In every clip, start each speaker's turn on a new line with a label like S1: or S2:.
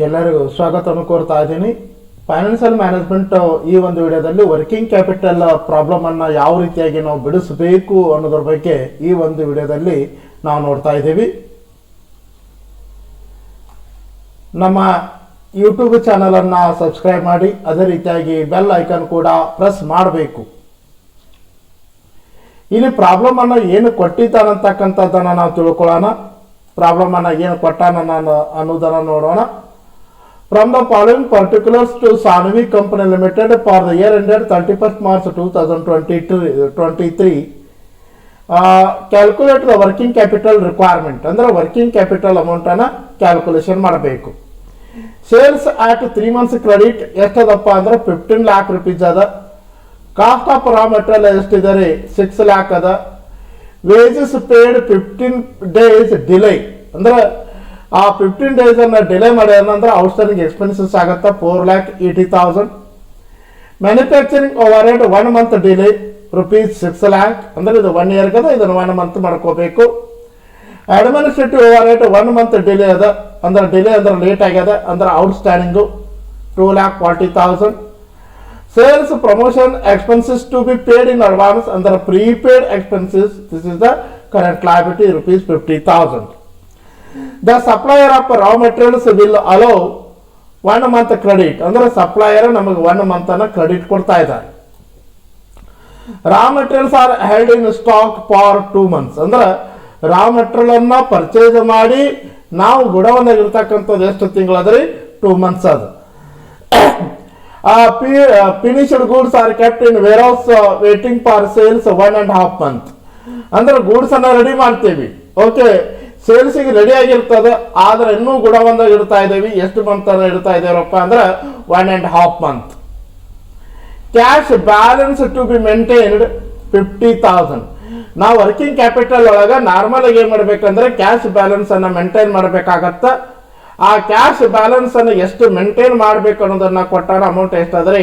S1: ಎಲ್ಲರಿಗೂ ಸ್ವಾಗತವನ್ನು ಕೋರ್ತಾ ಇದ್ದೀನಿ. ಫೈನಾನ್ಷಿಯಲ್ ಮ್ಯಾನೇಜ್ಮೆಂಟ್ ಈ ಒಂದು ವಿಡಿಯೋದಲ್ಲಿ ವರ್ಕಿಂಗ್ ಕ್ಯಾಪಿಟಲ್ ಪ್ರಾಬ್ಲಮ್ ಅನ್ನು ಯಾವ ರೀತಿಯಾಗಿ ನಾವು ಬಿಡಿಸಬೇಕು ಅನ್ನೋದ್ರ ಬಗ್ಗೆ ಈ ಒಂದು ವಿಡಿಯೋದಲ್ಲಿ ನಾವು ನೋಡ್ತಾ ಇದ್ದೀವಿ. ನಮ್ಮ ಯೂಟ್ಯೂಬ್ ಚಾನಲನ್ನು ಸಬ್ಸ್ಕ್ರೈಬ್ ಮಾಡಿ, ಅದೇ ರೀತಿಯಾಗಿ ಬೆಲ್ ಐಕಾನ್ ಕೂಡ ಪ್ರೆಸ್ ಮಾಡಬೇಕು. ಇಲ್ಲಿ ಪ್ರಾಬ್ಲಮ್ ಅನ್ನು ಏನು ಕೊಟ್ಟಿದ್ದಾನಂತಕ್ಕಂಥದ್ದನ್ನು ನಾವು ತಿಳ್ಕೊಳ್ಳೋಣ. ಪ್ರಾಬ್ಲಮ್ ಅನ್ನು ಏನು ಕೊಟ್ಟಾನ ಅನ್ನೋದನ್ನು ನೋಡೋಣ. From the following particulars to Sanvi Company Limited for the year ended 31st March 2023, calculate the working capital requirement. ಅಂದ್ರೆ ವರ್ಕಿಂಗ್ ಕ್ಯಾಪಿಟಲ್ ಅಮೌಂಟ್ ಅನ್ನ ಕ್ಯಾಲ್ಕುಲೇಷನ್ ಮಾಡಬೇಕು. ಸೇಲ್ಸ್ ಆಟ್ 3 months ಕ್ರೆಡಿಟ್ ಎಷ್ಟದಪ್ಪ ಅಂದ್ರೆ 15 lakh rupees ಅದ. ಕಾಸ್ಟ್ ಆಫ್ ರಾ ಮೆಟೀರಿಯಲ್ ಎಷ್ಟಿದೆ 6 lakh ಅದ. Wages paid 15 days delay ಅಂದ್ರೆ ಆ 15 days ಅನ್ನ ಡಿಲೇ ಮಾಡ್ಯಾರಂದ್ರೆ ಔಟ್ಸ್ಟ್ಯಾಂಡಿಂಗ್ ಎಕ್ಸ್ಪೆನ್ಸಸ್ ಆಗುತ್ತೆ 4,80,000. Manufacturing over head 1 month delay ₹6 lakh ಅಂದ್ರೆ ಇದು 1 year ಅದ, ಇದನ್ನು 1 month ಮಾಡ್ಕೋಬೇಕು. Administrative overhead 1 month delay ಅದ, ಅಂದ್ರೆ ಡಿಲೇ ಅಂದ್ರೆ ಲೇಟ್ ಆಗ್ಯದ ಅಂದ್ರೆ outstanding 2,40,000. Sales promotion expenses to be paid in advance ಅಂದ್ರೆ prepaid expenses, this is the current liability ₹50,000. The supplier of raw materials will allow 1 month credit ಅಂದ್ರೆ supplier ನಮಗೆ 1 month ಅನ್ನ credit ಕೊಡ್ತಾ ಇದ್ದಾರೆ. ರಾ materials are held in stock for 2 months ಅಂದ್ರೆ raw material ಅನ್ನ purchase ಮಾಡಿ ನಾವು ಗುಡೌನ್ದಾಗ ಇರ್ತಕ್ಕಂಥದ್ದು ಎಷ್ಟು ತಿಂಗಳದ್ರಿ 2 months ಅದು. Finished goods are kept in where house waiting for sales 1.5 month ಅಂದ್ರೆ ಗೂಡ್ಸ್ ಅನ್ನ ರೆಡಿ ಮಾಡ್ತೀವಿ, ಓಕೆ, ಸೇಲ್ಸಿಗೆ ರೆಡಿ ಆಗಿರ್ತದೆ, ಆದ್ರೆ ಇನ್ನೂ ಗುಡವಂದಾಗ ಇಡ್ತಾ ಇದ್ದೀವಿ. ಎಷ್ಟು ಮಂತ್ ಇಡ್ತಾ ಇದ್ದೇವಪ್ಪ ಅಂದ್ರೆ 1.5 month. Cash balance to be maintained 50,000. ನಾವು ವರ್ಕಿಂಗ್ ಕ್ಯಾಪಿಟಲ್ ಒಳಗ ನಾರ್ಮಲ್ ಆಗಿ ಏನ್ ಮಾಡ್ಬೇಕಂದ್ರೆ ಕ್ಯಾಶ್ ಬ್ಯಾಲೆನ್ಸ್ ಅನ್ನ ಮೇಂಟೈನ್ ಮಾಡ್ಬೇಕಾಗತ್ತ. ಆ ಕ್ಯಾಶ್ ಬ್ಯಾಲೆನ್ಸ್ ಅನ್ನು ಎಷ್ಟು ಮೇಂಟೈನ್ ಮಾಡ್ಬೇಕು ಅನ್ನೋದನ್ನ ಕೊಟ್ಟಾನ. ಅಮೌಂಟ್ ಎಷ್ಟಾದ್ರೆ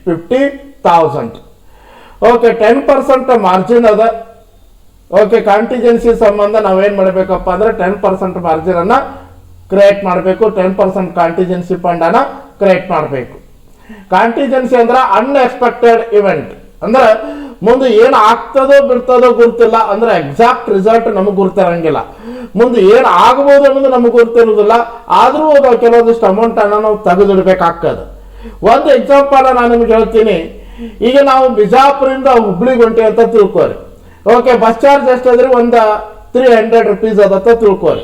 S1: 50,000. ಓಕೆ, 10% ಮಾರ್ಜಿನ್ ಅದ. ಓಕೆ, ಕಾಂಟಿಜೆನ್ಸಿ ಸಂಬಂಧ ನಾವೇನ್ ಮಾಡಬೇಕಪ್ಪ ಅಂದ್ರೆ 10% ಮಾರ್ಜಿನ್ ಅನ್ನ ಕ್ರಿಯೇಟ್ ಮಾಡಬೇಕು. 10% ಕಾಂಟಿಜೆನ್ಸಿ ಫಂಡ್ ಅನ್ನ ಕ್ರಿಯೇಟ್ ಮಾಡಬೇಕು. ಕಾಂಟಿಜೆನ್ಸಿ ಅಂದ್ರೆ ಅನ್ಎಕ್ಸ್ಪೆಕ್ಟೆಡ್ ಇವೆಂಟ್ ಅಂದ್ರೆ ಮುಂದೆ ಏನ್ ಆಗ್ತದೋ ಬಿಡ್ತದೋ ಗುರ್ತಿಲ್ಲ, ಅಂದ್ರೆ ಎಕ್ಸಾಕ್ಟ್ ರಿಸಲ್ಟ್ ನಮಗ್ ಗುರ್ತಿರಂಗಿಲ್ಲ. ಮುಂದೆ ಏನ್ ಆಗಬಹುದು ಅನ್ನೋದು ನಮಗ್ ಗುರ್ತಿರುವುದಿಲ್ಲ, ಆದ್ರೂ ಕೆಲವೊಂದಿಷ್ಟು ಅಮೌಂಟ್ ಅನ್ನ ನಾವು ತೆಗೆದಿಡ್ಬೇಕಾಗ್ತದೆ. ಒಂದು ಎಕ್ಸಾಂಪಲ್ ನಾನು ನಿಮ್ಗೆ ಹೇಳ್ತೀನಿ. ಈಗ ನಾವು ಬಿಜಾಪುರಿಂದ ಹುಬ್ಳಿಗೆ ಹೊಂಟಿ ಅಂತ ತಿಳ್ಕೋರಿ. ಓಕೆ, ಬಸ್ ಚಾರ್ಜ್ ಎಷ್ಟಾದ್ರೆ ಒಂದು 300 rupees ಅದತ್ತ ತಿಳ್ಕೋರಿ.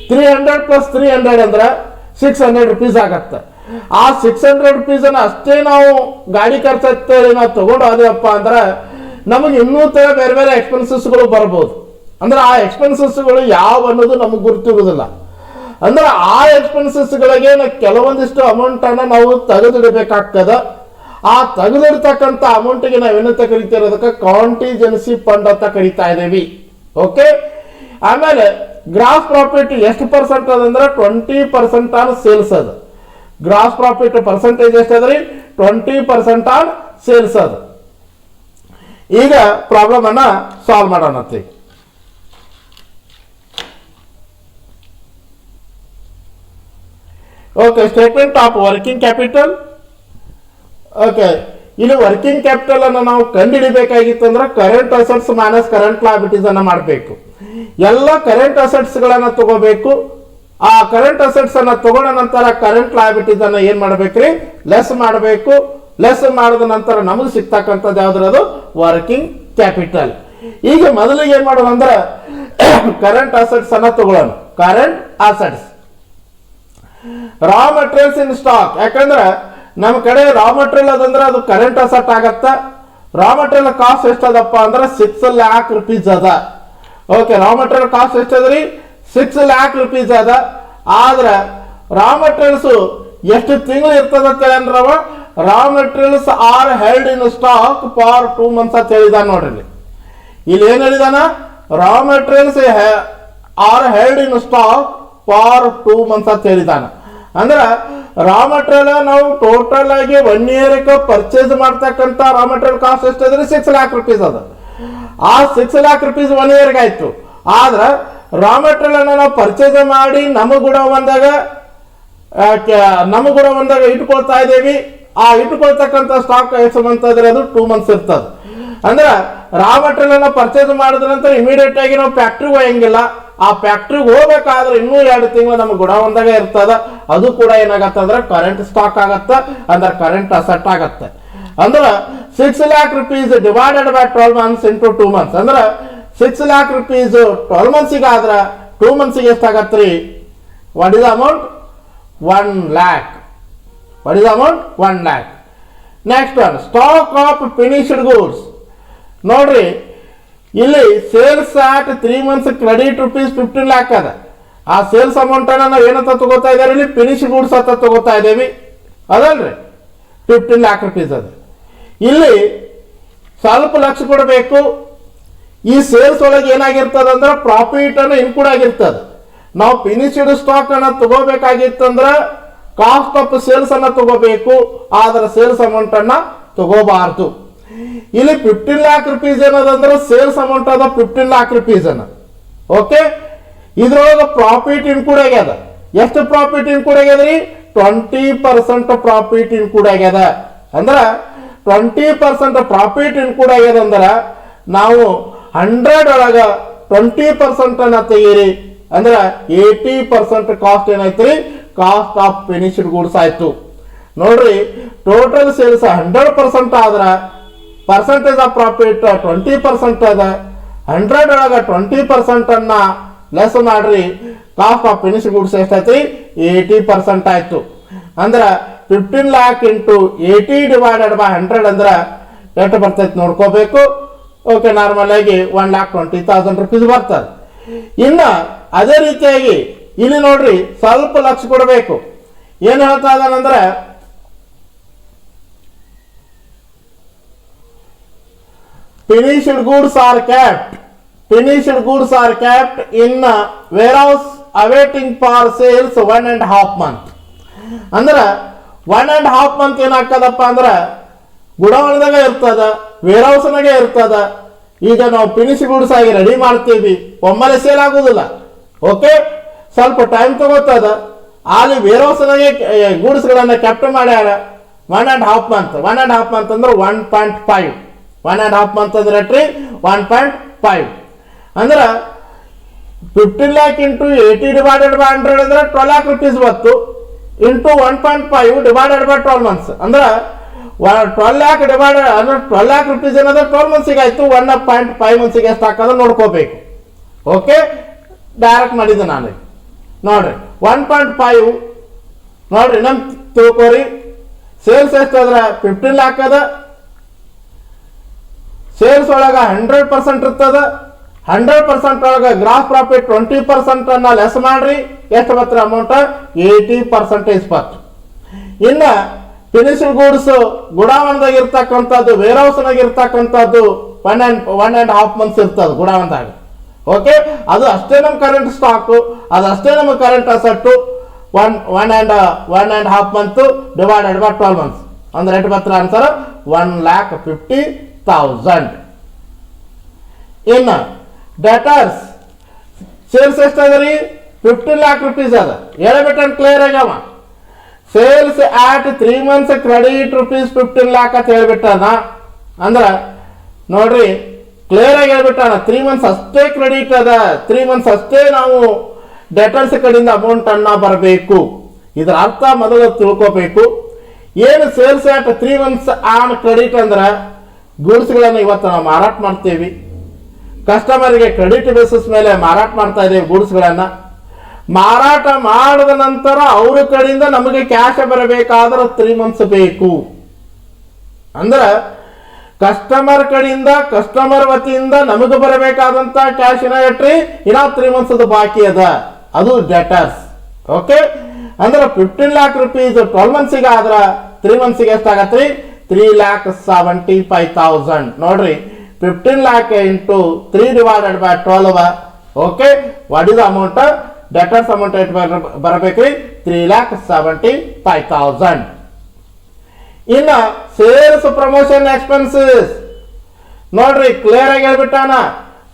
S1: 300 + 300 ಅಂದ್ರೆ 600 rupees ಆಗತ್ತೆ. ಆ 600 rupees ಅನ್ನ ಅಷ್ಟೇ ನಾವು ಗಾಡಿ ಖರ್ಚು ನಾವು ತಗೊಂಡು ಹೋದೆವಪ್ಪ ಅಂದ್ರೆ ನಮಗೆ ಇನ್ನೂ ತರ ಬೇರೆ ಬೇರೆ ಎಕ್ಸ್ಪೆನ್ಸಸ್ಗಳು ಬರ್ಬೋದು. ಅಂದ್ರೆ ಆ ಎಕ್ಸ್ಪೆನ್ಸಸ್ಗಳು ಯಾವ ಅನ್ನೋದು ನಮಗೆ ಗುರ್ತಿರುವುದಿಲ್ಲ. ಅಂದ್ರೆ ಆ ಎಕ್ಸ್ಪೆನ್ಸಸ್ಗಳಿಗೆ ಕೆಲವೊಂದಿಷ್ಟು ಅಮೌಂಟ್ ಅನ್ನ ನಾವು ತೆಗೆದಿಡಬೇಕಾಗ್ತದ. ಆ ತೆಗೆದಿರ್ತಕ್ಕಂಥ ಅಮೌಂಟ್ಗೆ ನಾವೇನಂತ ಕರಿತಿರೋದಕ್ಕೆ ಕಾಂಟಿಜೆನ್ಸಿ ಫಂಡ್ ಅಂತ ಕರಿತಾ ಇದ್ದೀವಿ. ಓಕೆ, ಆಮೇಲೆ ಗ್ರಾಸ್ ಪ್ರಾಫಿಟ್ ಎಷ್ಟು ಪರ್ಸೆಂಟ್ ಅದಂದ್ರೆ 20% ಆನ್ ಸೇಲ್ಸ್ ಅದು. ಗ್ರಾಸ್ ಪ್ರಾಫಿಟ್ ಪರ್ಸೆಂಟೇಜ್ ಎಷ್ಟಾದ್ರಿ 20% ಆನ್ ಸೇಲ್ಸ್ ಅದು. ಈಗ ಪ್ರಾಬ್ಲಮ್ ಅನ್ನ ಸಾಲ್ವ್ ಮಾಡೋಣ. Okay, statement of working capital. Okay, ಇಲ್ಲಿ ವರ್ಕಿಂಗ್ ಕ್ಯಾಪಿಟಲ್ ಅನ್ನು ನಾವು ಕಂಡುಹಿಡಿಬೇಕಾಗಿತ್ತು ಅಂದ್ರೆ current assets minus current liabilities ಅನ್ನ ಮಾಡಬೇಕು. ಎಲ್ಲ ಕರೆಂಟ್ ಅಸೆಟ್ಸ್ ಗಳನ್ನ ತಗೋಬೇಕು. ಆ ಕರೆಂಟ್ ಅಸೆಟ್ಸ್ ಅನ್ನ ತಗೊಂಡ ನಂತರ ಕರೆಂಟ್ ಲಯಬಿಲಿಟೀಸ್ ಅನ್ನ ಏನ್ ಮಾಡ್ಬೇಕ್ರಿ ಲೆಸ್ ಮಾಡಬೇಕು. ಲೆಸ್ ಮಾಡಿದ ನಂತರ ನಮಗೆ ಸಿಗ್ತಕ್ಕಂಥದ್ದು ಯಾವ್ದ್ರದು ವರ್ಕಿಂಗ್ ಕ್ಯಾಪಿಟಲ್. ಈಗ ಮೊದಲಿಗೆ ಏನ್ ಮಾಡೋಣ ಅಂದ್ರೆ ಕರೆಂಟ್ ಅಸೆಟ್ಸ್ ಅನ್ನ ತಗೊಳ್ಳೋಣ. Current assets, raw materials in stock. ಯಾಕಂದ್ರೆ ನಮ್ಮ ಕಡೆ ರಾ ಮೆಟೀರಿಯಲ್ ಅದಂದ್ರೆ ಅದು ಕರೆಂಟ್ ಅಸೆಟ್ ಆಗತ್ತ. ರಾ ಮೆಟೀರಿಯಲ್ ಕಾಸ್ಟ್ ಎಷ್ಟದಪ್ಪ ಅಂದ್ರೆ 6 lakh rupees ಅದ. ಓಕೆ, ರಾ ಮೆಟೀರಿಯಲ್ ಕಾಸ್ಟ್ ಎಷ್ಟದ್ರಿ 6 lakh rupees ಅದ. ಆದ್ರೆ ರಾ ಮೆಟೀರಿಯಲ್ಸ್ ಎಷ್ಟು ತಿಂಗಳು ಇರ್ತದಂತ ಅಂದ್ರವ raw materials are held in stock for 2 months ಅಂತ ಹೇಳಿದಾನ. ನೋಡ್ರಿ ಇಲ್ಲಿ ಏನ್ ಹೇಳಿದಾನ, raw materials are held in stock for 2 months ಅಂತ ಹೇಳಿದಾನ. ಅಂದ್ರೆ ರಾ ಮೆಟೀರಿಯಲ್ ನಾವು ಟೋಟಲ್ ಆಗಿ 1 year ಪರ್ಚೇಸ್ ಮಾಡ್ತಕ್ಕಂಥ ರಾ ಮೆಟೀರಿಯಲ್ ಕಾಸ್ಟ್ ಎಷ್ಟಾದ್ರೆ 6 lakh rupees ಅದ. ಆ 6 lakh rupees 1 year ಆಯ್ತು. ಆದ್ರೆ ರಾ ಮೆಟೀರಿಯಲ್ ಅನ್ನ ನಾವು ಪರ್ಚೇಸ್ ಮಾಡಿ ನಮಗ್ ಕೂಡ ಬಂದಾಗ ನಮಗೂ ಕೂಡ ಒಂದಾಗ ಇಟ್ಕೊಳ್ತಾ ಇದ್ದೀವಿ. ಆ ಇಟ್ಕೊಳ್ತಕ್ಕಂಥ ಸ್ಟಾಕ್ ಎಷ್ಟು ಮಂತ್ ಇದ್ರೆ ಅದು 2 months ಇರ್ತದೆ. ಅಂದ್ರೆ ರಾ ಮಟೀರಿಯಲ್ ಪರ್ಚೇಸ್ ಮಾಡಿದ ನಂತರ ಇಮಿಡಿಯೇಟ್ ಆಗಿ ನಾವು ಫ್ಯಾಕ್ಟ್ರಿಗೆ ಹೋಗಂಗಿಲ್ಲ. ಆ ಫ್ಯಾಕ್ಟ್ರಿಗೆ ಹೋಗ್ಬೇಕಾದ್ರೆ ಇನ್ನೂ 2 ತಿಂಗಳು ನಮ್ಗೆ ಗುಡಾವನ್ದಾಗ ಇರ್ತದ. ಅದು ಕೂಡ ಏನಾಗತ್ತೆ ಅಂದ್ರೆ ಕರೆಂಟ್ ಸ್ಟಾಕ್ ಆಗತ್ತೆ, ಅಂದ್ರೆ ಕರೆಂಟ್ ಅಸೆಟ್ ಆಗತ್ತೆ. ಅಂದ್ರೆ 6 lakh rupees divided by 12 months into 2 months. ಅಂದ್ರೆ 6 lakh rupees 12 months ಆದ್ರೆ 2 months ಎಷ್ಟಾಗತ್ರಿ? What is amount? 1 lakh. What is amount? 1 lakh. Next one, stock of finished goods. ನೋಡ್ರಿ, ಇಲ್ಲಿ sales at 3 months credit rupees 15 lakh ಅದ. ಆ sales amount ಅನ್ನ ನಾವು ಏನಂತ ತಗೋತಾ ಇದ್ದಾರೆ? ಇಲ್ಲಿ ಫಿನಿಶ್ಡ್ ಗೂಡ್ಸ್ ಅಂತ ತಗೋತಾ ಇದ್ದೇವೆ, ಅದಲ್ರಿ? 15 lakh rupees ಅದ. ಇಲ್ಲಿ ಸ್ವಲ್ಪ ಲಕ್ಷ ಕೊಡಬೇಕು. ಈ ಸೇಲ್ಸ್ ಒಳಗೆ ಏನಾಗಿರ್ತದ ಅಂದ್ರೆ ಪ್ರಾಫಿಟ್ ಅನ್ನು ಇನ್ಕ್ಲೂಡ್ ಆಗಿರ್ತದೆ. ನಾವು ಫಿನಿಶ್ಡ್ ಸ್ಟಾಕ್ ಅನ್ನ ತಗೋಬೇಕಾಗಿತ್ತಂದ್ರೆ ಕಾಸ್ಟ್ ಆಫ್ ಸೇಲ್ಸ್ ಅನ್ನ ತಗೋಬೇಕು, ಆದ್ರೆ ಸೇಲ್ಸ್ ಅಮೌಂಟ್ ಅನ್ನ ತಗೋಬಾರ್ದು. ಇಲ್ಲಿ 15 lakh rupees ಏನದಂದ್ರೆ ಸೇಲ್ಸ್ ಅಮೌಂಟ್ ಅದ 15 lakh rupees ಅನ್ನ. ಓಕೆ, ಇದ್ರೊಳಗೆ ಪ್ರಾಫಿಟ್ ಇನ್ಕ್ಲೂಡ್ ಆಗ್ಯದ. ಎಷ್ಟು ಪ್ರಾಫಿಟ್ ಇನ್ಕ್ಲೂಡ್ ಆಗ್ಯದ್ರಿ? 20% ಪ್ರಾಫಿಟ್ ಇನ್ಕ್ಲೂಡ್ ಆಗ್ಯದ. ಅಂದ್ರೆ 20% ಪ್ರಾಫಿಟ್ ಇನ್ಕ್ಲೂಡ್ ಆಗ್ಯದ ಅಂದ್ರೆ ನಾವು 100 ಒಳಗ 20% ಅನ್ನ ತೆಗೀರಿ, ಅಂದ್ರೆ 80% ಕಾಸ್ಟ್ ಏನೈತ್ರಿ? ಕಾಸ್ಟ್ ಆಫ್ ಫಿನಿಶ್ಡ್ ಗೂಡ್ಸ್ ಆಯ್ತು. ನೋಡ್ರಿ, ಟೋಟಲ್ ಸೇಲ್ಸ್ 100% ಆದ್ರ ಪರ್ಸೆಂಟೇಜ್ ಆಫ್ ಪ್ರಾಫಿಟ್ 20% ಅದ. 100 ಒಳಗ 20% ಅನ್ನ ಲೆಸ್ ಮಾಡ್ರಿ, ಕಾಸ್ಟ್ ಆಫ್ ಫಿನಿಶ್ಡ್ ಗೂಡ್ಸ್ ಎಷ್ಟೈತ್ರಿ? 80% ಆಯ್ತು. ಅಂದ್ರೆ 15 lakh into 80 divided by 100 ಅಂದ್ರೆ ಎಷ್ಟು ಬರ್ತೈತಿ ನೋಡ್ಕೋಬೇಕು. ಓಕೆ, ನಾರ್ಮಲ್ ಆಗಿ 1,20,000 rupees ಬರ್ತದೆ. ಇನ್ನ ಅದೇ ರೀತಿಯಾಗಿ ಇಲ್ಲಿ ನೋಡ್ರಿ, ಸ್ವಲ್ಪ ಲಕ್ಷ ಕೊಡಬೇಕು. ಏನು ಹೇಳ್ತಾ ಇದ್ದಾನಂದ್ರೆ finished goods are kept. Finished goods are kept in warehouse awaiting for sales 1.5 months. ಅಂದ್ರೆ 1.5 months ಏನಾಗ್ತದಪ್ಪ ಅಂದ್ರೆ ಗುಡಾವಣದಾಗ ಇರ್ತದ, ವೇರ್ ಹೌಸ್ನಾಗೆ ಇರ್ತದ. ಈಗ ನಾವು ಫಿನಿಶ್ಡ್ ಗೂಡ್ಸ್ ಆಗಿ ರೆಡಿ ಮಾಡ್ತೀವಿ, ಒಮ್ಮೆಲೆ ಸೇಲ್ ಆಗುದಿಲ್ಲ. ಓಕೆ, ಸ್ವಲ್ಪ ಟೈಮ್ ತಗೋತದ. ಅಲ್ಲಿ ವೇರ್ ಹೌಸ್ನಾಗೆ ಗೂಡ್ಸ್ಗಳನ್ನ ಕ್ಯಾಪ್ಟ್ ಮಾಡ್ಯಾರ 1.5 months. 1.5 months ಅಂದ್ರೆ 1.5. 1.5 months ಅಂದ್ರೆ 1.5 ಅಂದ್ರೆ 15 lakh into 80 divided by 100 ಅಂದ್ರೆ 12 lakh rupees ಬಂತು. ಇಂಟು 1.5 ಡಿವೈಡೆಡ್ ಬೈ 12 months ಅಂದ್ರೆ 12 lakh ಡಿವೈಡೆಡ್ ಅಂದ್ರೆ 12 lakh rupees ಏನಂದ್ರೆ 12 months ಆಯ್ತು. 1.5 months ಎಷ್ಟು ಹಾಕೋದು ನೋಡ್ಕೋಬೇಕು. ಓಕೆ, ಡೈರೆಕ್ಟ್ ಮಾಡಿದ್ದೆ ನಾನು. ನೋಡ್ರಿ 1.5 ನೋಡ್ರಿ, ನಮ್ ತಿಳ್ಕೋರಿ. ಸೇಲ್ಸ್ ಎಷ್ಟು ಅದ್ರ 15 lakh ಅದ. ಸೇಲ್ಸ್ ಒಳಗ 100% ಇರ್ತದ. 100% ಒಳಗ ಗ್ರಾಸ್ ಪ್ರಾಫಿಟ್ 20% ಅನ್ನ ಲೆಸ್ ಮಾಡ್ರಿ, ಎಷ್ಟು ಬರ್ತಾರೆ ಅಮೌಂಟ್? 80% ಬಂತು. ಇನ್ನ ಫಿನಿಶ್ಡ್ ಗೂಡ್ಸ್ ಗುಡಾವಣದಾಗ ಇರ್ತಕ್ಕಂಥದ್ದು, ವೇರ್ ಹೌಸ್ನಾಗ ಇರ್ತಕ್ಕಂಥದ್ದು 1.5 months ಇರ್ತದೆ ಗುಡಾವಣದಾಗ. ಓಕೆ, ಅದು ಅಷ್ಟೇ ನಮ್ಮ ಕರೆಂಟ್ ಸ್ಟಾಕ್, ಅದು ಅಷ್ಟೇ ನಮ್ಮ current asset. 1.5 months divided by 12 months ಅಂದ್ರೆ ಎಷ್ಟು ಬರ್ತಾರೆ ಆನ್ಸರ್? 1,50,000. ಇನ್ನ ಡೆಟರ್ಸ್ ಸೇಲ್ಸ್ ಎಷ್ಟಾದ್ರಿ? 15 lakh rupees ಅದ. ಹೇಳ್ಬಿಟ್ಟು ಕ್ಲಿಯರ್ ಆಗ್ಯಾವ. Sales at 3 months credit rupees 15 lakh ಅಂತ ಹೇಳ್ಬಿಟ್ಟಾನ. ಅಂದ್ರ ನೋಡ್ರಿ, ಕ್ಲಿಯರ್ ಆಗಿ ಹೇಳ್ಬಿಟ್ಟಾನ 3 months ಅಷ್ಟೇ ಕ್ರೆಡಿಟ್ ಅದ, 3 months ಅಷ್ಟೇ ನಾವು ಡೆಟರ್ಸ್ ಕಡೆಯಿಂದ ಅಮೌಂಟ್ ಅನ್ನ ಬರಬೇಕು. ಇದರ ಅರ್ಥ ಮೊದಲು ತಿಳ್ಕೋಬೇಕು. ಏನು sales at 3 months on credit ಅಂದ್ರ ಗೂಡ್ಸ್ಗಳನ್ನ ಇವತ್ತು ನಾವು ಮಾರಾಟ ಮಾಡ್ತೇವಿ, ಕಸ್ಟಮರ್ಗೆ ಕ್ರೆಡಿಟ್ ಬೇಸಿಸ್ ಮೇಲೆ ಮಾರಾಟ ಮಾಡ್ತಾ ಇದ್ದೇವೆ. ಗೂಡ್ಸ್ಗಳನ್ನ ಮಾರಾಟ ಮಾಡಿದ ನಂತರ ಅವ್ರ ಕಡೆಯಿಂದ ನಮಗೆ ಕ್ಯಾಶ್ ಬರಬೇಕಾದ್ರೆ 3 months ಬೇಕು. ಅಂದ್ರೆ ಕಸ್ಟಮರ್ ಕಡೆಯಿಂದ, ಕಸ್ಟಮರ್ ವತಿಯಿಂದ ನಮಗೆ ಬರಬೇಕಾದಂತ ಕ್ಯಾಶ್ ಏನಾಗಟ್ರಿ ಇನ್ನ 3 months ಬಾಕಿ ಅದ, ಅದು ಡೆಟರ್ಸ್. ಓಕೆ, ಅಂದ್ರೆ 15 lakh rupees 12 months ಆದ್ರ 3 months ಎಷ್ಟಾಗತ್ರಿ? 3,75,000. ನೋಡ್ರಿ, 15 lakh into 3 divided by 12. Okay, what is amount? Debtors amount ಎಷ್ಟು ಬರಬೇಕ್ರಿ? 3,75,000. ಇನ್ನ ಸೇಲ್ಸ್ ಪ್ರಮೋಷನ್ ಎಕ್ಸ್ಪೆನ್ಸಸ್ ನೋಡ್ರಿ, ಕ್ಲಿಯರ್ ಆಗಿ ಹೇಳ್ಬಿಟ್ಟಾನ.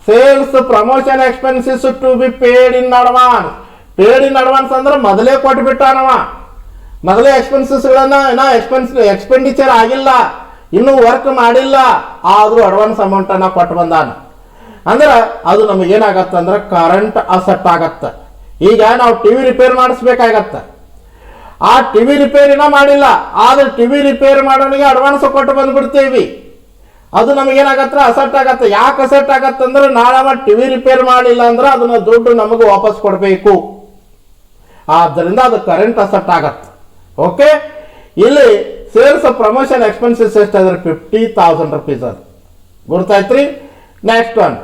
S1: Sales promotion expenses to be paid in advance. Paid in advance ಅಂದ್ರೆ ಮೊದಲೇ ಕೊಟ್ಬಿಟ್ಟಾನವ. ಮೊದಲೇ ಎಕ್ಸ್ಪೆನ್ಸಸ್ಗಳನ್ನ ಎಕ್ಸ್ಪೆಂಡಿಚರ್ ಆಗಿಲ್ಲ, ಇನ್ನೂ ವರ್ಕ್ ಮಾಡಿಲ್ಲ, ಆದರೂ ಅಡ್ವಾನ್ಸ್ ಅಮೌಂಟನ್ನು ಕೊಟ್ಟು ಬಂದಾನ ಅಂದ್ರೆ ಅದು ನಮಗೇನಾಗತ್ತೆ ಅಂದ್ರೆ ಕರೆಂಟ್ ಅಸೆಟ್ ಆಗತ್ತೆ. ಈಗ ನಾವು ಟಿವಿ ರಿಪೇರ್ ಮಾಡಿಸ್ಬೇಕಾಗತ್ತೆ, ಆ ಟಿವಿ ರಿಪೇರಿನ ಮಾಡಿಲ್ಲ, ಆದ್ರೆ ಟಿವಿ ರಿಪೇರ್ ಮಾಡೋನಿಗೆ ಅಡ್ವಾನ್ಸ್ ಕೊಟ್ಟು ಬಂದ್ಬಿಡ್ತೀವಿ, ಅದು ನಮಗೇನಾಗತ್ತೆ ಅಸೆಟ್ ಆಗತ್ತೆ. ಯಾಕೆ ಅಸೆಟ್ ಆಗತ್ತೆ ಅಂದ್ರೆ ನಾಳೆ ಟಿವಿ ರಿಪೇರ್ ಮಾಡಿಲ್ಲ ಅಂದ್ರೆ ಅದನ್ನ ದುಡ್ಡು ನಮಗೆ ವಾಪಸ್ ಕೊಡಬೇಕು, ಆದ್ದರಿಂದ ಅದು ಕರೆಂಟ್ ಅಸೆಟ್ ಆಗತ್ತೆ. ಓಕೆ, ಇಲ್ಲಿ ಸೇಲ್ಸ್ ಪ್ರಮೋಷನ್ ಎಕ್ಸ್ಪೆನ್ಸಸ್ ಎಷ್ಟಾದ್ರೆ 50,000 rupees ಅದು ಗೊತ್ತಾಯ್ತ್ರಿ. Next one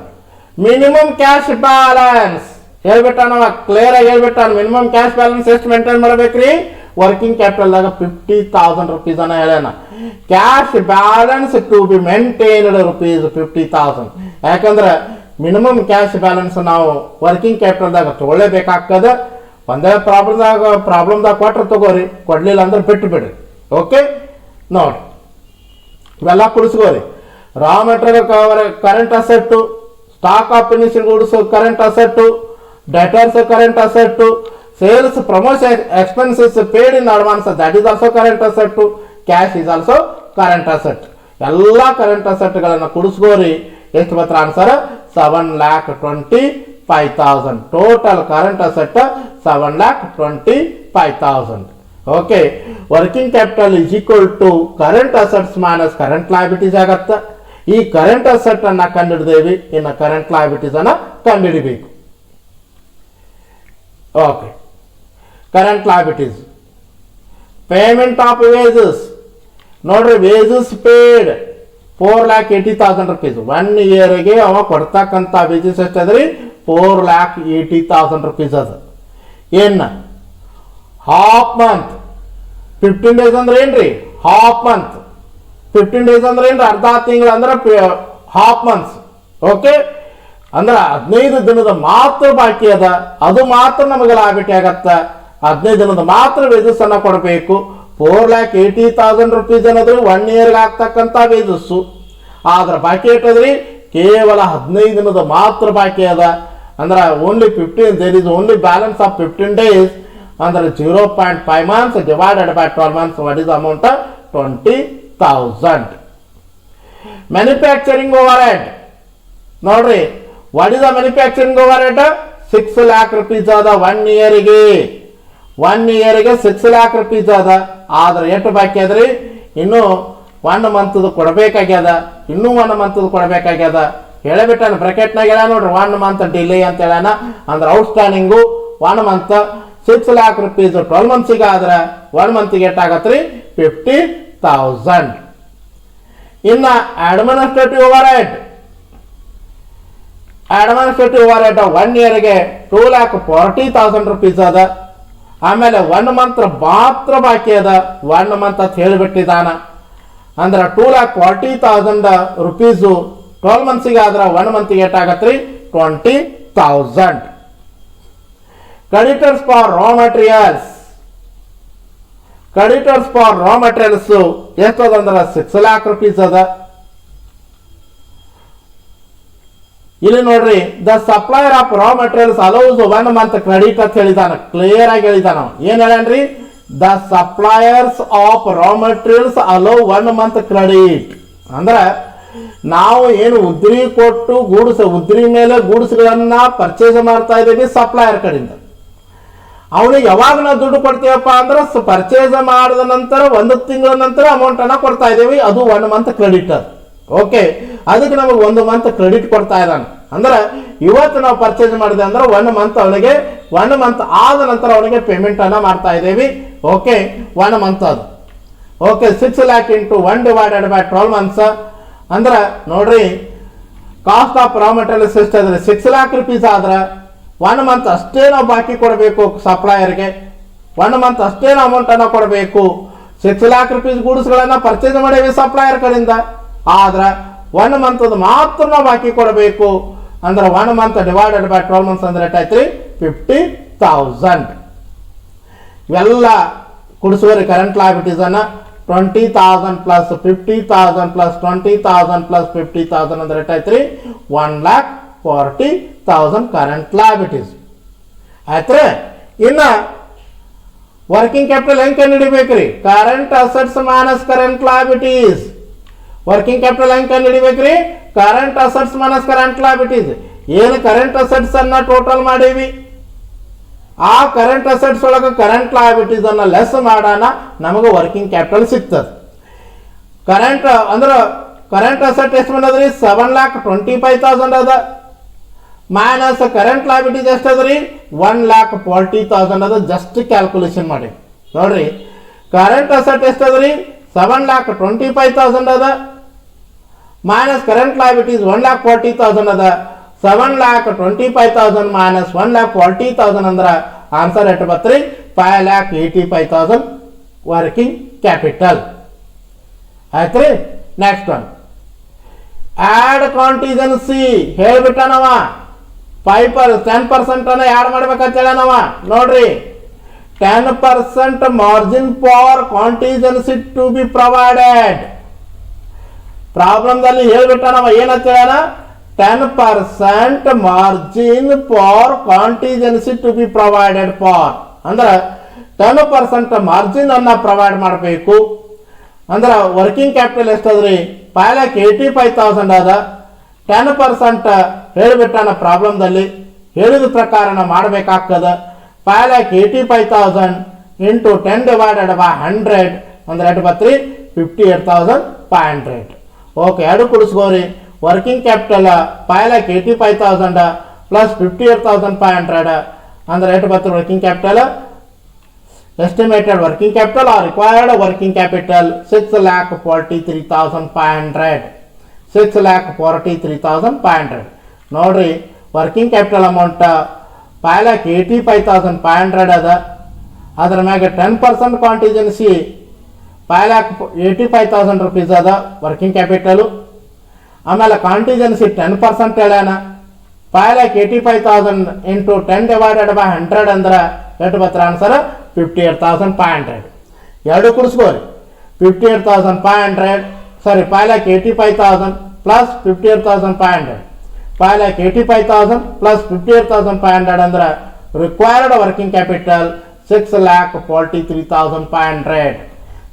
S1: minimum cash balance ಹೇಳ್ಬಿಟ್ಟ, ನಾವು ಕ್ಲಿಯರ್ ಆಗಿ ಹೇಳ್ಬಿಟ್ಟ ಮಿನಿಮಮ್ ಕ್ಯಾಶ್ ಬ್ಯಾಲೆನ್ಸ್ ಎಷ್ಟು ಮೇಂಟೈನ್ ಮಾಡ್ಬೇಕ್ರಿ, ವರ್ಕಿಂಗ್ ಕ್ಯಾಪಿಟಲ್ದಾಗ 50,000 rupees ಅನ್ನ ಹೇಳ್ಯಾನ. Cash balance to be maintained ₹50,000. ಯಾಕಂದ್ರೆ ಮಿನಿಮಮ್ ಕ್ಯಾಶ್ ಬ್ಯಾಲೆನ್ಸ್ ನಾವು ವರ್ಕಿಂಗ್ ಕ್ಯಾಪಿಟಲ್ದಾಗ ತಗೊಳ್ಳೇಬೇಕಾಗ್ತದ. ಒಂದೇ ಪ್ರಾಬ್ಲಮ್ದಾಗ ಕೊಟ್ರೆ ತಗೋರಿ, ಕೊಡ್ಲಿಲ್ಲ ಅಂದ್ರೆ ಬಿಟ್ಟು ಬಿಡ್ರಿ. ಓಕೆ, ನೋಡಿ ಇವೆಲ್ಲ ಕುಡಿಸ್ಕೋರಿ. Raw material current asset, stock of finishing goods current asset, debtors current asset, sales promotion expenses paid in advance that is also current asset, cash is also current asset. ಎಲ್ಲ ಕರೆಂಟ್ ಅಸೆಟ್ಗಳನ್ನು ಕುಡಿಸ್ಕೋರಿ. ಎಷ್ಟು ಮಾತ್ರ answer 7,25,000. Total current asset 7,25,000. Okay, working capital is equal to current assets minus current liabilities ಆಗತ್ತೆ. ಈ current asset ಅನ್ನ ಕಂಡುಹಿಡಿದೇವಿ, ಇನ್ನು current liabilities ಅನ್ನ ಕಂಡುಹಿಡಿಬೇಕು. Okay, current liabilities payment of wages ನೋಡ್ರಿ, ವೇಜಸ್ ಪೇಡ್ 4,80,000 rupees. 1 yearಗೆ ಅವ ಕೊಡ್ತಕ್ಕಂಥ ವೇಜಸ್ ಎಷ್ಟದ್ರಿ 4,80,000 rupees ಅದ. ಏನ ಹಾಫ್ ಮಂತ್ 15 days ಅಂದ್ರೆ ಏನ್ರಿ ಹಾಫ್ ಮಂತ್, 15 days ಅಂದ್ರೆ ಏನ್ರಿ ಅರ್ಧ ತಿಂಗಳು ಅಂದ್ರೆ ಹಾಫ್ ಮಂತ್ಸ್. ಓಕೆ, ಅಂದ್ರೆ 15 ದಿನದ ಮಾತ್ರ ಬಾಕಿ ಅದ, ಅದು ಮಾತ್ರ ನಮಗೆ ಲಾಬಿಟಿ ಆಗತ್ತ. 15 ದಿನದ ಮಾತ್ರ ವೇಜಸ್ ಅನ್ನ ಕೊಡಬೇಕು. 4,80,000 rupees ಅನ್ನೋದ್ರಿ 1 yearಗೆ ಆಗ್ತಕ್ಕಂಥ ವೇಜಸ್ಸು. ಆದ್ರೆ ಬಾಕಿ ಇಟ್ಟದ್ರಿ ಕೇವಲ 15 ದಿನದ ಮಾತ್ರ ಬಾಕಿ ಅದ. ಅಂದ್ರೆ only 15, there is only balance of 15 days. ಅಂದ್ರೆ 0.5 months divided by 12 months. What is the amount? 20,000. Manufacturing overhead ನೋಡ್ರಿ, what is the manufacturing overhead 6 lakh rupees ಅದ 1 yearಗೆ. 1 yearಗೆ 6 lakh rupees ಅದ. ಆದ್ರೆ ಎಷ್ಟು ಬಾಕಿ ಅದ್ರಿ, ಇನ್ನು 1 month ಕೊಡಬೇಕಾಗ್ಯದ, ಇನ್ನೂ 1 month ಕೊಡಬೇಕಾಗ್ಯದ. ಹೇಳಬಿಟ್ಟಾನ ಬ್ರಾಕೆಟ್ನಾಗ ಹೇಳ ನೋಡ್ರಿ, 1 month ಡಿಲೇ ಅಂತ ಹೇಳಾನ. ಅಂದ್ರೆ ಔಟ್ಸ್ಟ್ಯಾಂಡಿಂಗು 1 month 6 lakh rupees 12 months ಆದ್ರೆ 1 month ಎಷ್ಟಾಗತ್ರಿ 50,000. ಇನ್ನ ಅಡ್ಮಿನಿಸ್ಟ್ರೇಟಿವ್ ಓವರ್ಹೆಡ್ 1 yearಗೆ 2,40,000 rupees ಅದ. ಆಮೇಲೆ 1 month ಮಾತ್ರ ಬಾಕಿ ಅದ, 1 month ಅಂತ ಹೇಳಿಬಿಟ್ಟಿದ್ದಾನ. ಅಂದ್ರೆ 2,40,000 rupees 12 months ಆದ್ರೆ 1 month ಎಷ್ಟಾಗತ್ರಿ 20,000. ಕ್ರೆಡಿಟರ್ಸ್ ಫಾರ್ ರಾ ಮೆಟೀರಿಯಲ್ಸ್ ಎಷ್ಟದಂದ್ರೆ 6 lakh rupees ಅದ. ಇಲ್ಲಿ ನೋಡ್ರಿ, the supplier of raw materials allows 1 month credit ಅಂತ ಹೇಳಿದಾನ. ಕ್ಲಿಯರ್ ಆಗಿ ಹೇಳಿದಾನ. ಏನ್ ಹೇಳನ್ರಿ, the suppliers of raw materials allow 1 month credit. ಅಂದ್ರೆ ನಾವು ಏನು ಉದ್ರಿ ಕೊಟ್ಟು ಉದ್ರಿ ಮೇಲೆ ಗೂಡ್ಸ್ಗಳನ್ನ ಪರ್ಚೇಸ್ ಮಾಡ್ತಾ ಇದ್ದೀವಿ ಸಪ್ಲೈಯರ್ ಕಡೆಯಿಂದ. ಅವನಿಗೆ ಯಾವಾಗ ನಾವು ದುಡ್ಡು ಕೊಡ್ತೀವಪ್ಪ ಅಂದ್ರೆ ಪರ್ಚೇಸ್ ಮಾಡಿದ ನಂತರ 1 ತಿಂಗಳ ನಂತರ ಅಮೌಂಟ್ ಅನ್ನ ಕೊಡ್ತಾ ಇದ್ದೀವಿ, ಅದು 1 month ಕ್ರೆಡಿಟ್ ಅದು. ಓಕೆ, ಅದಕ್ಕೆ ನಮಗೆ 1 month ಕ್ರೆಡಿಟ್ ಕೊಡ್ತಾ ಇದ್ದಾನೆ. ಅಂದ್ರೆ ಇವತ್ತು ನಾವು ಪರ್ಚೇಸ್ ಮಾಡಿದೆ ಅಂದ್ರೆ 1 month ಅವನಿಗೆ 1 month ಆದ ನಂತರ ಅವನಿಗೆ ಪೇಮೆಂಟ್ ಅನ್ನ ಮಾಡ್ತಾ ಇದ್ದೇವೆ. ಓಕೆ, 1 month ಅದು. Okay, 6 lakh into 1 divided by 12 months. ಅಂದ್ರೆ ನೋಡ್ರಿ, ಕಾಸ್ಟ್ ಆಫ್ ರಾ ಮೆಟೀರಿಯಲ್ಸ್ ಎಷ್ಟಾದ್ರೆ 6 lakh rupees ಆದ್ರೆ 1 month ಅಷ್ಟೇ ನಾವು ಬಾಕಿ ಕೊಡಬೇಕು ಸಪ್ಲೈಯರ್ಗೆ. 1 month ಅಷ್ಟೇ ನಾವು ಅಮೌಂಟ್ ಅನ್ನ ಕೊಡಬೇಕು. 6 lakh rupees ಗೂಡ್ಸ್ಗಳನ್ನ ಪರ್ಚೇಸ್ ಮಾಡೇವಿ ಸಪ್ಲೈಯರ್ ಕಡೆಯಿಂದ, ಆದ್ರೆ 1 month ಮಾತ್ರ ನಾವು ಬಾಕಿ ಕೊಡಬೇಕು. ಅಂದ್ರೆ 1 month divided by 12 months ಅಂದ್ರೆ ಎಷ್ಟಾಯ್ತ್ರಿ 50,000. ಇವೆಲ್ಲ ಕುಡಿಸುವರಿ ಕರೆಂಟ್ ಲಯಬಿಲಿಟೀಸ್ ಅನ್ನ. 20,000 plus 50,000 plus 20,000 plus 50,000 ಅಂದ್ರೆ ಎಷ್ಟಾಯ್ತ್ರಿ 1,40,000 ಕರೆಂಟ್ ಲಯಬಿಲಿಟೀಸ್ ಆಯ್ತ್ರಿ. ಇನ್ನ ವರ್ಕಿಂಗ್ ಕ್ಯಾಪಿಟಲ್ ಹೆಂಗೆ ಕಂಡುಹಿಡಿಬೇಕ್ರಿ? Current assets minus current liabilities. Working capital ಹೆಂಗೆ ಕಂಡುಹಿಡಿಬೇಕ್ರಿ? Current assets minus current liabilities. ಏನು ಕರೆಂಟ್ ಅಸೆಟ್ಸ್ ಅನ್ನ ಟೋಟಲ್ ಮಾಡೀವಿ, ಆ ಕರೆಂಟ್ ಅಸೆಟ್ಸ್ ಒಳಗೆ ಕರೆಂಟ್ ಲಯಬಿಲಿಟೀಸ್ ಅನ್ನ ಲೆಸ್ ಮಾಡೋಣ, ನಮಗೆ ವರ್ಕಿಂಗ್ ಕ್ಯಾಪಿಟಲ್ ಸಿಗ್ತದೆ. ಕರೆಂಟ್ ಅಂದ್ರೆ ಕರೆಂಟ್ ಅಸೆಟ್ ಎಷ್ಟು ಬಂದದ್ರಿ? 7,25,000 ಅದ. ಮೈನಸ್ ಕರೆಂಟ್ ಲಯಬಿಲಿಟೀಸ್ ಎಷ್ಟು ಅದ ರೀ? 1,40,000 ಅದ. ಜಸ್ಟ್ ಕ್ಯಾಲ್ಕುಲೇಷನ್ ಮಾಡಿ ನೋಡ್ರಿ. ಕರೆಂಟ್ ಅಸೆಟ್ ಎಷ್ಟು ಅದ ರೀ? 7,25,000 ಅದ. ಮೈನಸ್ ಕರೆಂಟ್ ಲಯಬಿಲಿಟೀಸ್ 1,40,000 ಅದ. 7,25,000 ಮೈನಸ್ 1,40,000 ಅಂದ್ರೆ ಆನ್ಸರ್ ಎಷ್ಟು ಬತ್ರಿ? 5,85,000 ವರ್ಕಿಂಗ್ ಕ್ಯಾಪಿಟಲ್ ಆಯ್ತು ರೀ. ನೆಕ್ಸ್ಟ್ ಒನ್ ಆ್ಯಡ್ ಕಾಂಟಿಜೆನ್ಸಿ ಹೇಳ್ಬಿಟ್ಟನವ. 10% ಅನ್ನ ಆ್ಯಡ್ ಮಾಡ್ಬೇಕಂತ ಹೇಳನವ. ನೋಡ್ರಿ 10% margin for contingency to be provided. ಪ್ರಾಬ್ಲಮ್ದಲ್ಲಿ ಹೇಳ್ಬಿಟ್ಟನವ ಏನಂತ ಹೇಳೋಣ? 10% margin for contingency to be provided for ಅಂದ್ರೆ 10% ಮಾರ್ಜಿನ್ ಅನ್ನ ಪ್ರೊವೈಡ್ ಮಾಡಬೇಕು. ಅಂದ್ರೆ ವರ್ಕಿಂಗ್ ಕ್ಯಾಪಿಟಲ್ ಎಷ್ಟದ್ರಿ? 5,85,000 ಅದ. 10% ಹೇಳಿಬಿಟ್ಟಾನ ಪ್ರಾಬ್ಲಮ್ದಲ್ಲಿ. ಹೇಳಿದ ಪ್ರಕಾರ ಮಾಡಬೇಕಾಗ್ತದ. 5,85,000 ಇಂಟು 10 ಡಿವೈಡೆಡ್ ಬೈ 100 ಅಂದ್ರೆ ಎಷ್ಟು ಬತ್ರಿ? 58,500. ಓಕೆ, ಎರಡು ಕುಡಿಸ್ಕೋರಿ. ವರ್ಕಿಂಗ್ ಕ್ಯಾಪಿಟಲ್ 5,85,000 ಪ್ಲಸ್ 58,500 ಅಂದ್ರೆ ಎಷ್ಟು ಬರ್ತದೆ? Working capital estimated working capital R required working capital 6,43,500. 6,43,500. ನೋಡ್ರಿ ವರ್ಕಿಂಗ್ ಕ್ಯಾಪಿಟಲ್ ಅಮೌಂಟ್ 5,85,500 ಅದ. ಅದ್ರ ಮ್ಯಾಗ 10% ಕಾಂಟಿಜೆನ್ಸಿ 5,85,000 ರೂಪೀಸ್ ಅದ ವರ್ಕಿಂಗ್ ಕ್ಯಾಪಿಟಲು. ಆಮೇಲೆ ಕಾಂಟಿಜೆನ್ಸಿ 10% ಹೇಳ್ಯಾನ. 5,85,000 ಇಂಟು 10 ಡಿವೈಡೆಡ್ ಬೈ 100 ಅಂದ್ರೆ ಎಷ್ಟು ಬರ್ತಾರೆ ಆನ್ಸರ್? 58,500. ಎರಡು ಕುಡಿಸ್ಕೋರಿ. 58,500 ಸಾರಿ 5,85,000 ಪ್ಲಸ್ 58,500. 5,85,000 ಪ್ಲಸ್ 58,500 ಅಂದ್ರೆ ರಿಕ್ವೈರ್ಡ್ ವರ್ಕಿಂಗ್ ಕ್ಯಾಪಿಟಲ್ 6,43,500.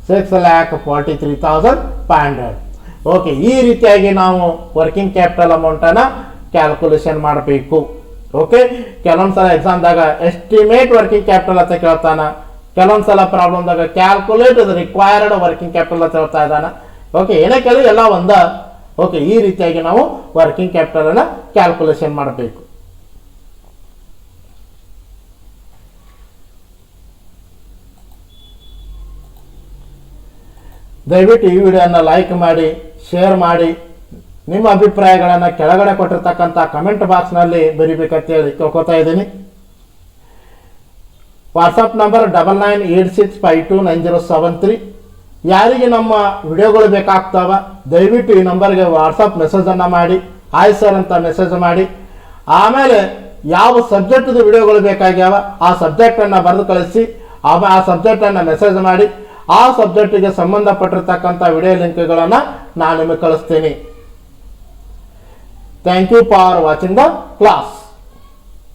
S1: 6,43,500. ಓಕೆ, ಈ ರೀತಿಯಾಗಿ ನಾವು ವರ್ಕಿಂಗ್ ಕ್ಯಾಪಿಟಲ್ ಅಮೌಂಟನ್ನು ಕ್ಯಾಲ್ಕುಲೇಷನ್ ಮಾಡಬೇಕು. ಓಕೆ, ಕೆಲವೊಂದ್ಸಲ ಎಕ್ಸಾಮ್ದಾಗ ಎಸ್ಟಿಮೇಟ್ ವರ್ಕಿಂಗ್ ಕ್ಯಾಪಿಟಲ್ ಅಂತ ಕೇಳ್ತಾನ, ಕೆಲವೊಂದ್ಸಲ ಪ್ರಾಬ್ಲಮ್ದಾಗ ಕ್ಯಾಲ್ಕುಲೇಟ್ ರಿಕ್ವೈರ್ಡ್ ವರ್ಕಿಂಗ್ ಕ್ಯಾಪಿಟಲ್ ಅಂತ ಹೇಳ್ತಾ ಇದ್ದಾನ. ಓಕೆ, ಏನೇ ಕೇಳಿ ಎಲ್ಲ ಒಂದ. ಓಕೆ, ಈ ರೀತಿಯಾಗಿ ನಾವು ವರ್ಕಿಂಗ್ ಕ್ಯಾಪಿಟಲ್ ಅನ್ನ ಕ್ಯಾಲ್ಕುಲೇಷನ್ ಮಾಡಬೇಕು. ದಯವಿಟ್ಟು ಈ ವಿಡಿಯೋನ ಲೈಕ್ ಮಾಡಿ, ಶೇರ್ ಮಾಡಿ, ನಿಮ್ಮ ಅಭಿಪ್ರಾಯಗಳನ್ನು ಕೆಳಗಡೆ ಕೊಟ್ಟಿರ್ತಕ್ಕಂಥ ಕಮೆಂಟ್ ಬಾಕ್ಸ್ನಲ್ಲಿ ಬರೀಬೇಕಂತ ಹೇಳಿ ಕೇಳ್ಕೊತಾ ಇದ್ದೀನಿ. WhatsApp number 9986529073. ಯಾರಿಗೆ ನಮ್ಮ ವಿಡಿಯೋಗಳು ಬೇಕಾಗ್ತಾವ ದಯವಿಟ್ಟು ಈ ನಂಬರ್ಗೆ ವಾಟ್ಸಪ್ ಮೆಸೇಜನ್ನು ಮಾಡಿ, ಹಾಯ್ ಸರ್ ಅಂತ ಮೆಸೇಜ್ ಮಾಡಿ. ಆಮೇಲೆ ಯಾವ ಸಬ್ಜೆಕ್ಟ್ದು ವಿಡಿಯೋಗಳು ಬೇಕಾಗ್ಯಾವ ಆ ಸಬ್ಜೆಕ್ಟನ್ನು ಬರೆದು ಕಳಿಸಿ. ಆಮೇಲೆ ಆ ಸಬ್ಜೆಕ್ಟನ್ನು ಮೆಸೇಜ್ ಮಾಡಿ, ಆ ಸಬ್ಜೆಕ್ಟಿಗೆ ಸಂಬಂಧಪಟ್ಟಿರ್ತಕ್ಕಂಥ ವಿಡಿಯೋ ಲಿಂಕ್ಗಳನ್ನು ನಾನು ನಿಮಗೆ ಕಳಿಸ್ತೀನಿ. Thank you for watching the class.